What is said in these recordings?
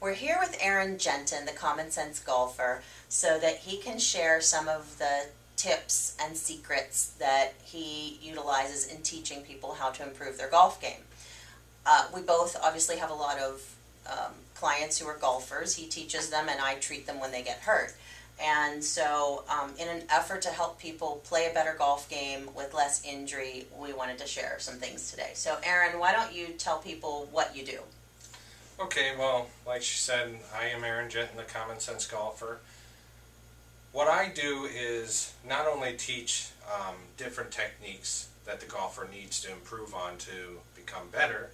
We're here with Aaron Genton, the Common Sense Golfer, so that he can share some of the tips and secrets that he utilizes in teaching people how to improve their golf game. We both obviously have a lot of clients who are golfers. He teaches them and I treat them when they get hurt. And so in an effort to help people play a better golf game with less injury, we wanted to share some things today. So Aaron, why don't you tell people what you do? Okay, well, like she said, I am Aaron Genton, the Common Sense Golfer. What I do is not only teach different techniques that the golfer needs to improve on to become better,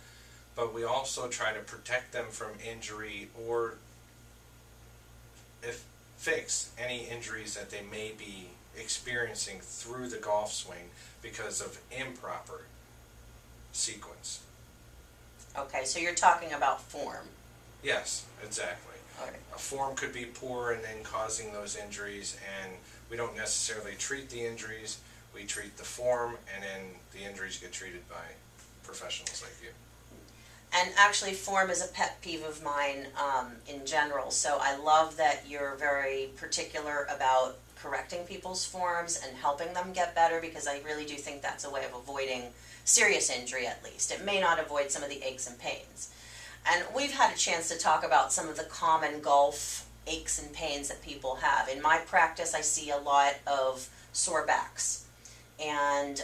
but we also try to protect them from injury or fix any injuries that they may be experiencing through the golf swing because of improper sequence. Okay, so you're talking about form. Yes, exactly. Okay. A form could be poor and then causing those injuries, and we don't necessarily treat the injuries, we treat the form, and then the injuries get treated by professionals like you. And actually form is a pet peeve of mine in general, so I love that you're very particular about correcting people's forms and helping them get better, because I really do think that's a way of avoiding serious injury at least. It may not avoid some of the aches and pains. And we've had a chance to talk about some of the common golf aches and pains that people have. In my practice, I see a lot of sore backs. And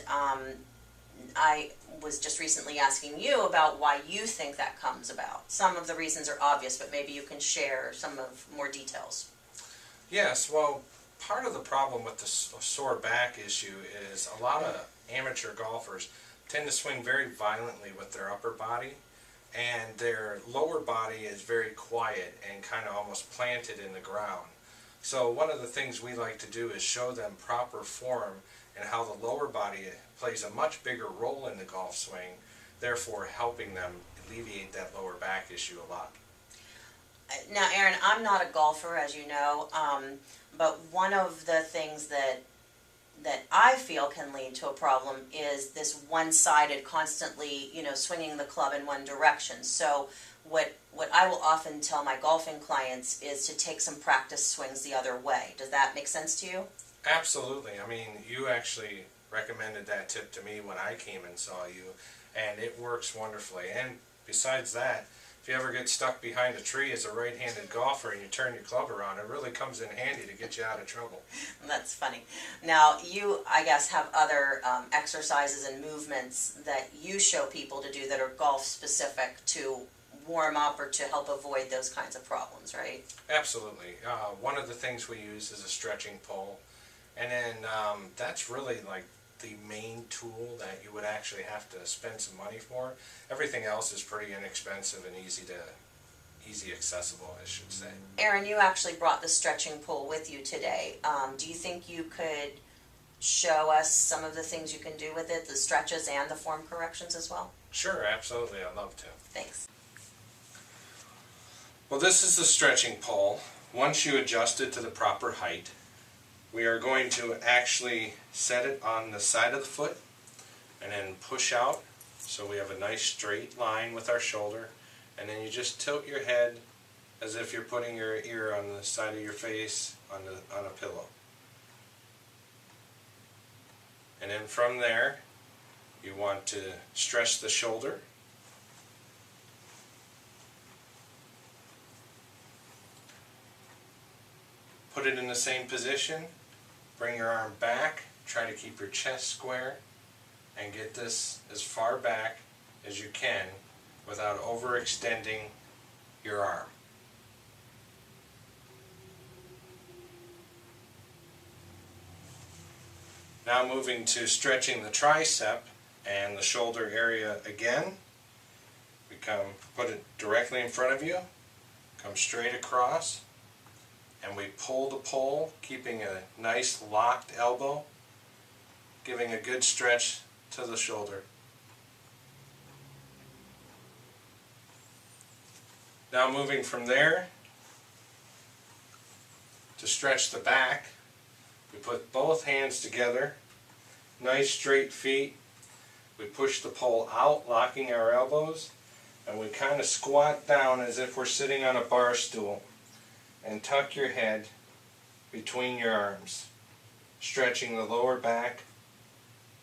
I was just recently asking you about why you think that comes about. Some of the reasons are obvious, but maybe you can share some of more details. Yes, well, part of the problem with the sore back issue is a lot of amateur golfers tend to swing very violently with their upper body, and their lower body is very quiet and kind of almost planted in the ground. So one of the things we like to do is show them proper form and how the lower body plays a much bigger role in the golf swing, therefore helping them alleviate that lower back issue a lot. Now, Aaron, I'm not a golfer, as you know, but one of the things that I feel can lead to a problem is this one-sided, constantly, swinging the club in one direction. So what I will often tell my golfing clients is to take some practice swings the other way. Does that make sense to you? Absolutely. I mean, you actually recommended that tip to me when I came and saw you, and it works wonderfully. And besides that, if you ever get stuck behind a tree as a right-handed golfer and you turn your club around, it really comes in handy to get you out of trouble. That's funny. Now, you, I guess, have other exercises and movements that you show people to do that are golf-specific to warm up or to help avoid those kinds of problems, right? Absolutely. One of the things we use is a stretching pole, and then that's really like the main tool that you would actually have to spend some money for. Everything else is pretty inexpensive and easy accessible, I should say. Aaron, you actually brought the stretching pole with you today. Do you think you could show us some of the things you can do with it, the stretches and the form corrections as well? Sure, absolutely. I'd love to. Thanks. Well, this is the stretching pole. Once you adjust it to the proper height, we are going to actually set it on the side of the foot and then push out so we have a nice straight line with our shoulder, and then you just tilt your head as if you're putting your ear on the side of your face on a pillow. And then from there you want to stretch the shoulder. Put it in the same position. Bring your arm back, try to keep your chest square, and get this as far back as you can without overextending your arm. Now moving to stretching the tricep and the shoulder area again. We put it directly in front of you, come straight across, and we pull the pole, keeping a nice locked elbow, giving a good stretch to the shoulder. Now moving from there to stretch the back, we put both hands together, nice straight feet. We push the pole out, locking our elbows, And we kind of squat down as if we're sitting on a bar stool and tuck your head between your arms, stretching the lower back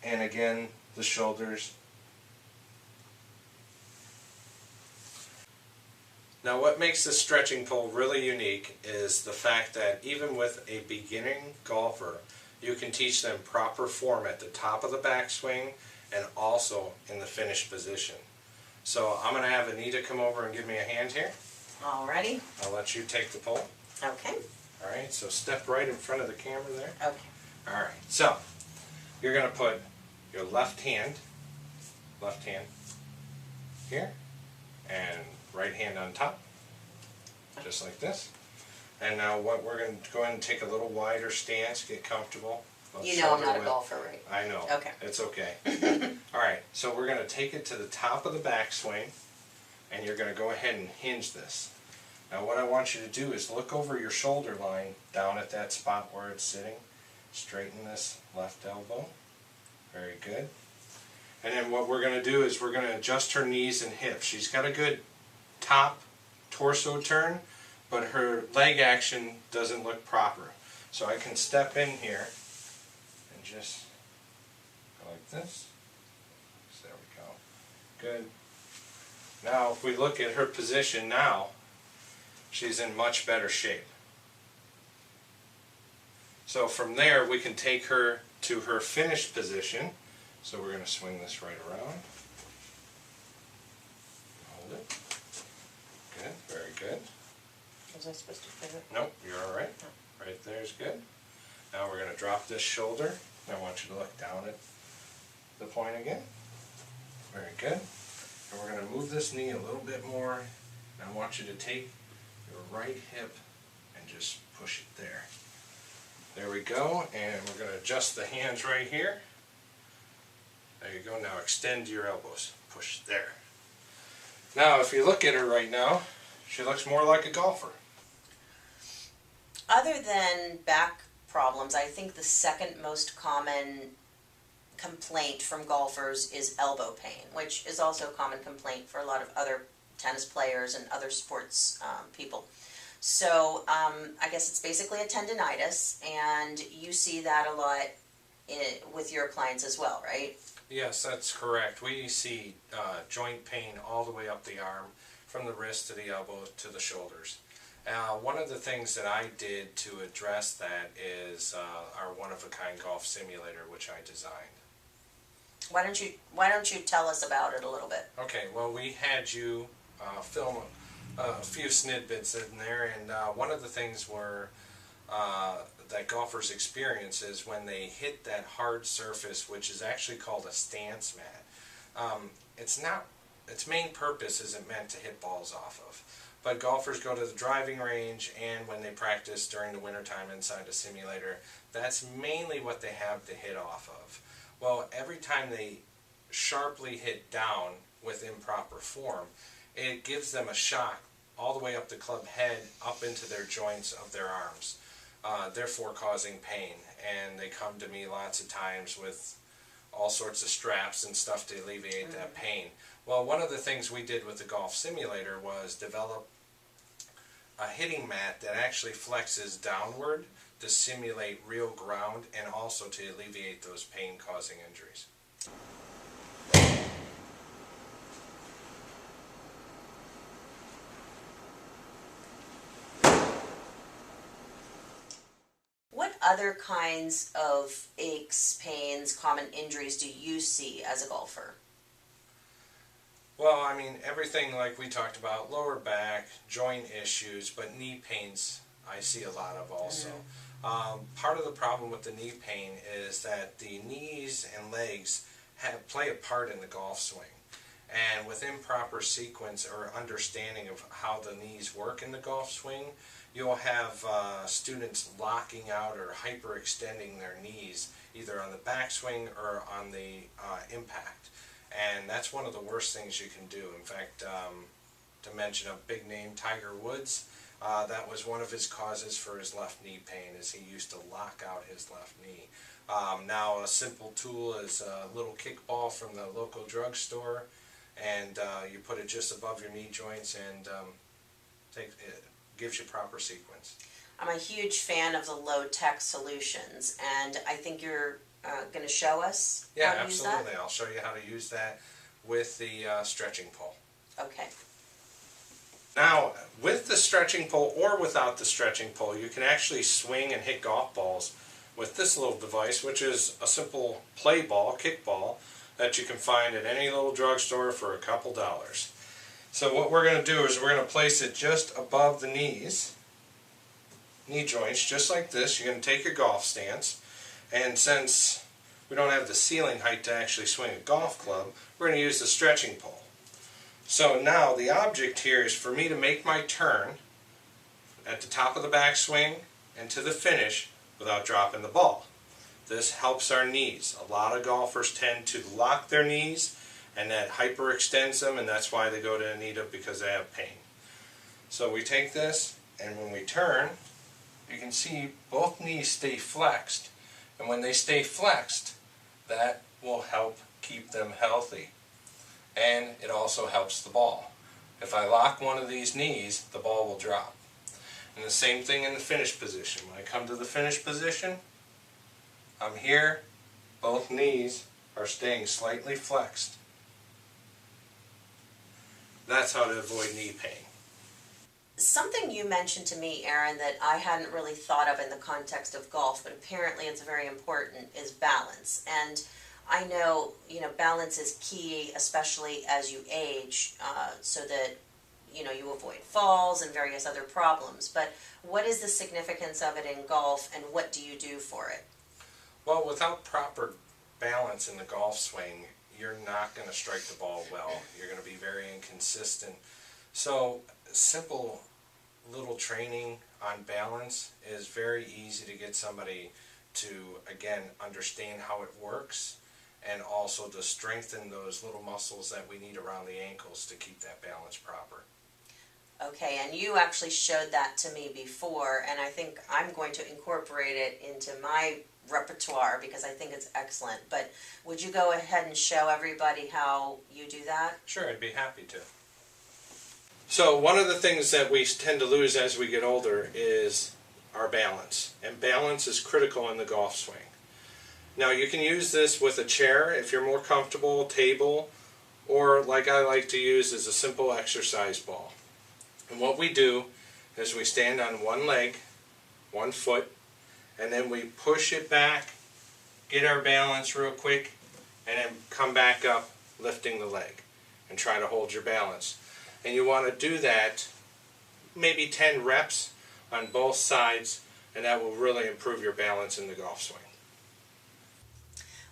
and again the shoulders. Now what makes the stretching pole really unique is the fact that even with a beginning golfer, you can teach them proper form at the top of the backswing and also in the finished position. So I'm going to have Anita come over and give me a hand here. Alrighty. I'll let you take the pole. Okay. Alright, so step right in front of the camera there. Okay. Alright, so you're going to put your left hand here, and right hand on top, just like this. And now what we're going to go ahead and take a little wider stance, get comfortable. You know I'm not a golfer, right? I know. Okay. It's okay. Alright, so we're going to take it to the top of the backswing, and you're going to go ahead and hinge this. Now what I want you to do is look over your shoulder line down at that spot where it's sitting. Straighten this left elbow. Very good. And then what we're going to do is we're going to adjust her knees and hips. She's got a good top torso turn, but her leg action doesn't look proper. So I can step in here and just go like this. So there we go. Good. Now if we look at her position now, she's in much better shape. So from there we can take her to her finished position. So we're going to swing this right around. Hold it. Good, very good. Was I supposed to pivot? Nope, you're alright. Right there's good. Now we're going to drop this shoulder. I want you to look down at the point again. Very good. And we're going to move this knee a little bit more. And I want you to take your right hip and just push it there. There we go. And we're going to adjust the hands right here. There you go. Now extend your elbows. Push there. Now if you look at her right now, she looks more like a golfer. Other than back problems, I think the second most common complaint from golfers is elbow pain, which is also a common complaint for a lot of other tennis players and other sports people. So I guess it's basically a tendinitis, and you see that a lot with your clients as well, right? Yes, that's correct. We see joint pain all the way up the arm, from the wrist to the elbow to the shoulders. One of the things that I did to address that is our one-of-a-kind golf simulator, which I designed. Why don't you tell us about it a little bit? Okay, well we had you film a few snippets in there, and one of the things were that golfers experience is when they hit that hard surface, which is actually called a stance mat. Its main purpose isn't meant to hit balls off of. But golfers go to the driving range, and when they practice during the wintertime inside a simulator, that's mainly what they have to hit off of. Well, every time they sharply hit down with improper form, it gives them a shock all the way up the club head, up into their joints of their arms, therefore causing pain. And they come to me lots of times with all sorts of straps and stuff to alleviate that pain. Well, one of the things we did with the golf simulator was develop a hitting mat that actually flexes downward to simulate real ground and also to alleviate those pain-causing injuries. What other kinds of aches, pains, common injuries do you see as a golfer? Well, I mean, everything like we talked about, lower back, joint issues, but knee pains I see a lot of also. Part of the problem with the knee pain is that the knees and legs play a part in the golf swing. And with improper sequence or understanding of how the knees work in the golf swing, you'll have students locking out or hyperextending their knees either on the backswing or on the impact. And that's one of the worst things you can do. In fact, to mention a big name, Tiger Woods, that was one of his causes for his left knee pain, is he used to lock out his left knee. Now a simple tool is a little kickball from the local drugstore, and you put it just above your knee joints, and it gives you proper sequence. I'm a huge fan of the low-tech solutions, and I think you're going to show us Yeah, how to use that? absolutely. I'll show you how to use that with the stretching pole. Okay. Now, with the stretching pole or without the stretching pole, you can actually swing and hit golf balls with this little device, which is a simple play ball, kick ball, that you can find at any little drugstore for a couple dollars. So what we're going to do is we're going to place it just above the knee joints, just like this. You're going to take your golf stance, and since we don't have the ceiling height to actually swing a golf club, we're going to use the stretching pole. So now the object here is for me to make my turn at the top of the backswing and to the finish without dropping the ball. This helps our knees. A lot of golfers tend to lock their knees, and that hyperextends them, and that's why they go to Anita, because they have pain. So we take this, and when we turn, you can see both knees stay flexed, and when they stay flexed, that will help keep them healthy. And it also helps the ball. If I lock one of these knees, the ball will drop. And the same thing in the finish position. When I come to the finish position, I'm here, both knees are staying slightly flexed. That's how to avoid knee pain. Something you mentioned to me, Aaron, that I hadn't really thought of in the context of golf, but apparently it's very important, is balance. And I know, balance is key, especially as you age, so that, you avoid falls and various other problems. But what is the significance of it in golf, and what do you do for it? Well, without proper balance in the golf swing, you're not going to strike the ball well. You're going to be very inconsistent. So, simple little training on balance is very easy to get somebody to, again, understand how it works, and also to strengthen those little muscles that we need around the ankles to keep that balance proper. Okay, and you actually showed that to me before, and I think I'm going to incorporate it into my repertoire because I think it's excellent. But would you go ahead and show everybody how you do that? Sure, I'd be happy to. So one of the things that we tend to lose as we get older is our balance. And balance is critical in the golf swing. Now you can use this with a chair if you're more comfortable, table, or like I like to use is a simple exercise ball. And what we do is we stand on one leg, 1 foot, and then we push it back, get our balance real quick, and then come back up lifting the leg and try to hold your balance. And you want to do that maybe 10 reps on both sides, and that will really improve your balance in the golf swing.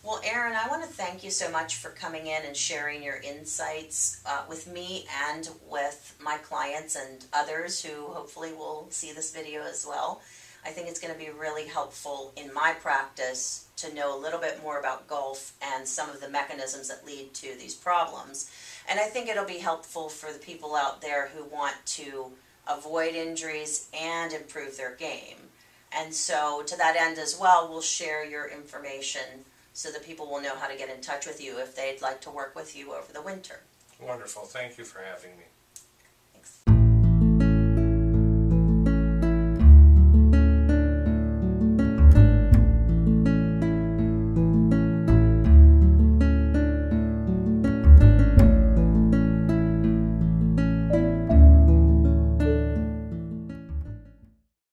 Well, Aaron, I want to thank you so much for coming in and sharing your insights with me and with my clients and others who hopefully will see this video as well. I think it's going to be really helpful in my practice to know a little bit more about golf and some of the mechanisms that lead to these problems. And I think it'll be helpful for the people out there who want to avoid injuries and improve their game. And so to that end as well, we'll share your information so that people will know how to get in touch with you if they'd like to work with you over the winter. Wonderful. Thank you for having me.